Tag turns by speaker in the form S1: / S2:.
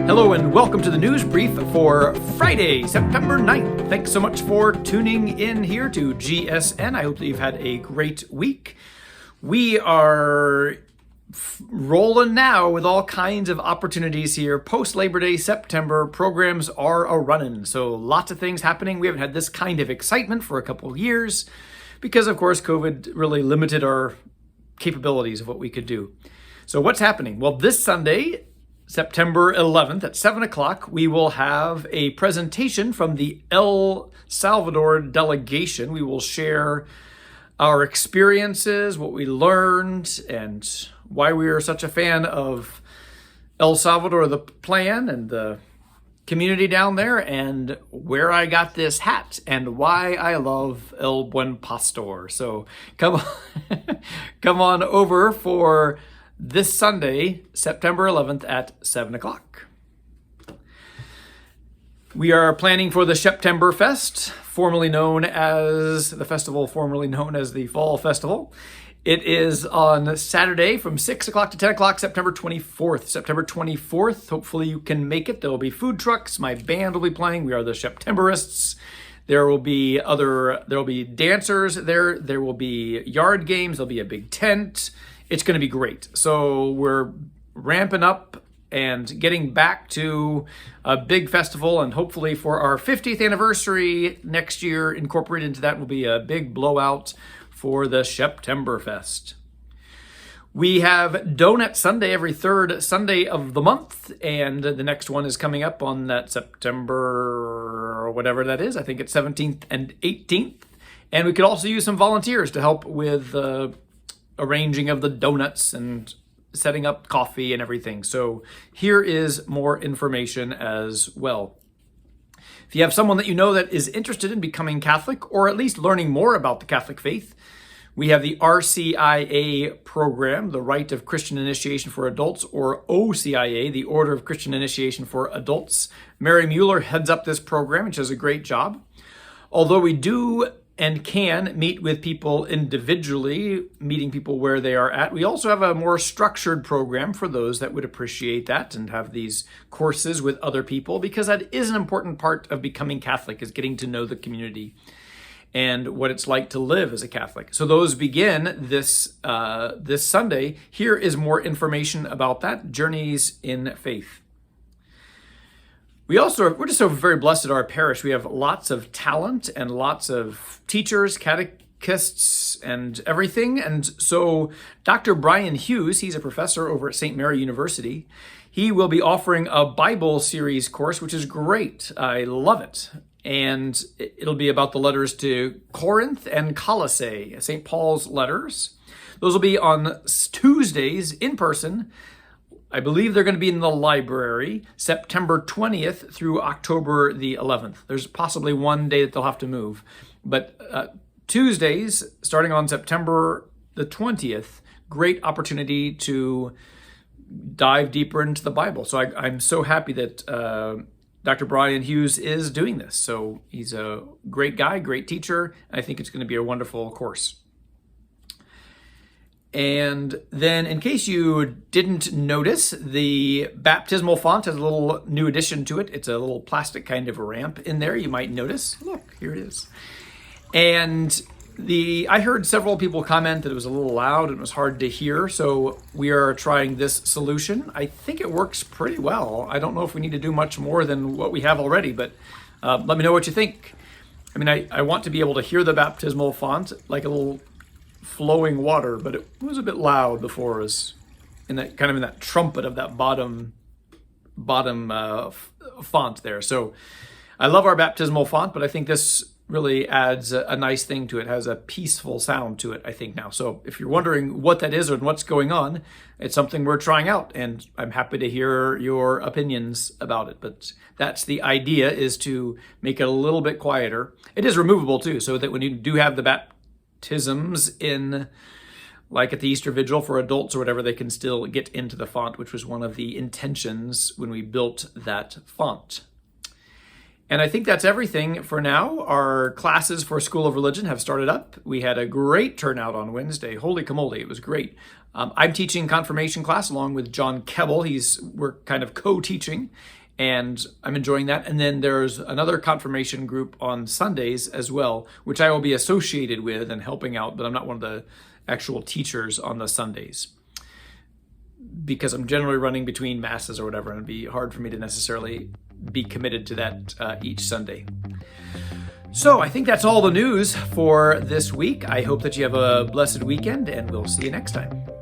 S1: Hello and welcome to the news brief for Friday, September 9th. Thanks so much for tuning in here to GSN. I hope that you've had a great week. We are rolling now with all kinds of opportunities here. Post-Labor Day, September, programs are a-running. So lots of things happening. We haven't had this kind of excitement for a couple of years because, of course, COVID really limited our capabilities of what we could do. So what's happening? Well, this Sunday, September 11th at 7 o'clock, we will have a presentation from the El Salvador delegation. We will share our experiences, what we learned, and why we are such a fan of El Salvador, the plan, and the community down there, and where I got this hat, and why I love El Buen Pastor. So come on over for this Sunday, September 11th at 7 o'clock. We are planning for the SheptemberFest, formerly known as the festival, formerly known as the Fall Festival. It is on Saturday from 6 o'clock to 10 o'clock, September 24th. September 24th, hopefully you can make it. There will be food trucks. My band will be playing. We are the Sheptemberists. There will be dancers there. There will be yard games. There'll be a big tent. It's going to be great. So we're ramping up and getting back to a big festival, and hopefully for our 50th anniversary next year, incorporated into that will be a big blowout for the SheptemberFest. We have Donut Sunday every third Sunday of the month, and the next one is coming up on that September, or whatever that is. I think it's 17th and 18th. And we could also use some volunteers to help with arranging of the donuts and setting up coffee and everything. So here is more information as well. If you have someone that you know that is interested in becoming Catholic, or at least learning more about the Catholic faith, we have the RCIA program, the Rite of Christian Initiation for Adults, or OCIA, the Order of Christian Initiation for Adults. Mary Mueller heads up this program, which does a great job. Although we do and can meet with people individually, meeting people where they are at, we also have a more structured program for those that would appreciate that and have these courses with other people, because that is an important part of becoming Catholic, is getting to know the community and what it's like to live as a Catholic. So those begin this Sunday. Here is more information about that, Journeys in Faith. We're just so very blessed at our parish. We have lots of talent and lots of teachers, catechists, and everything. And so Dr. Brian Hughes, he's a professor over at St. Mary University. He will be offering a Bible series course, which is great. I love it. And it'll be about the letters to Corinth and Colossae, St. Paul's letters. Those will be on Tuesdays in person. I believe they're going to be in the library, September 20th through October the 11th. There's possibly one day that they'll have to move. But Tuesdays, starting on September the 20th, great opportunity to dive deeper into the Bible. So I'm so happy that Dr. Brian Hughes is doing this. So he's a great guy, great teacher. I think it's going to be a wonderful course. And then, in case you didn't notice, the baptismal font has a little new addition to it. It's a little plastic kind of ramp in there, you might notice. Look, here it is. And I heard several people comment that it was a little loud and it was hard to hear, so we are trying this solution. I think it works pretty well. I don't know if we need to do much more than what we have already, but let me know what you think. I mean, I want to be able to hear the baptismal font like a little flowing water, but it was a bit loud before. It was in that trumpet of that bottom font there. So I love our baptismal font, but I think this really adds a nice thing to it. It has a peaceful sound to it, I think, now. So if you're wondering what that is or what's going on, it's something we're trying out, and I'm happy to hear your opinions about it. But that's the idea, is to make it a little bit quieter. It is removable too, so that when you do have the baptisms in, like at the Easter Vigil for adults or whatever, they can still get into the font, which was one of the intentions when we built that font. And I think that's everything for now. Our classes for School of Religion have started up. We had a great turnout on Wednesday. Holy camole, it was great. I'm teaching confirmation class along with John Kebbell. We're kind of co-teaching, and I'm enjoying that. And then there's another confirmation group on Sundays as well, which I will be associated with and helping out, but I'm not one of the actual teachers on the Sundays, because I'm generally running between masses or whatever, and it'd be hard for me to necessarily be committed to that each Sunday. So I think that's all the news for this week. I hope that you have a blessed weekend, and we'll see you next time.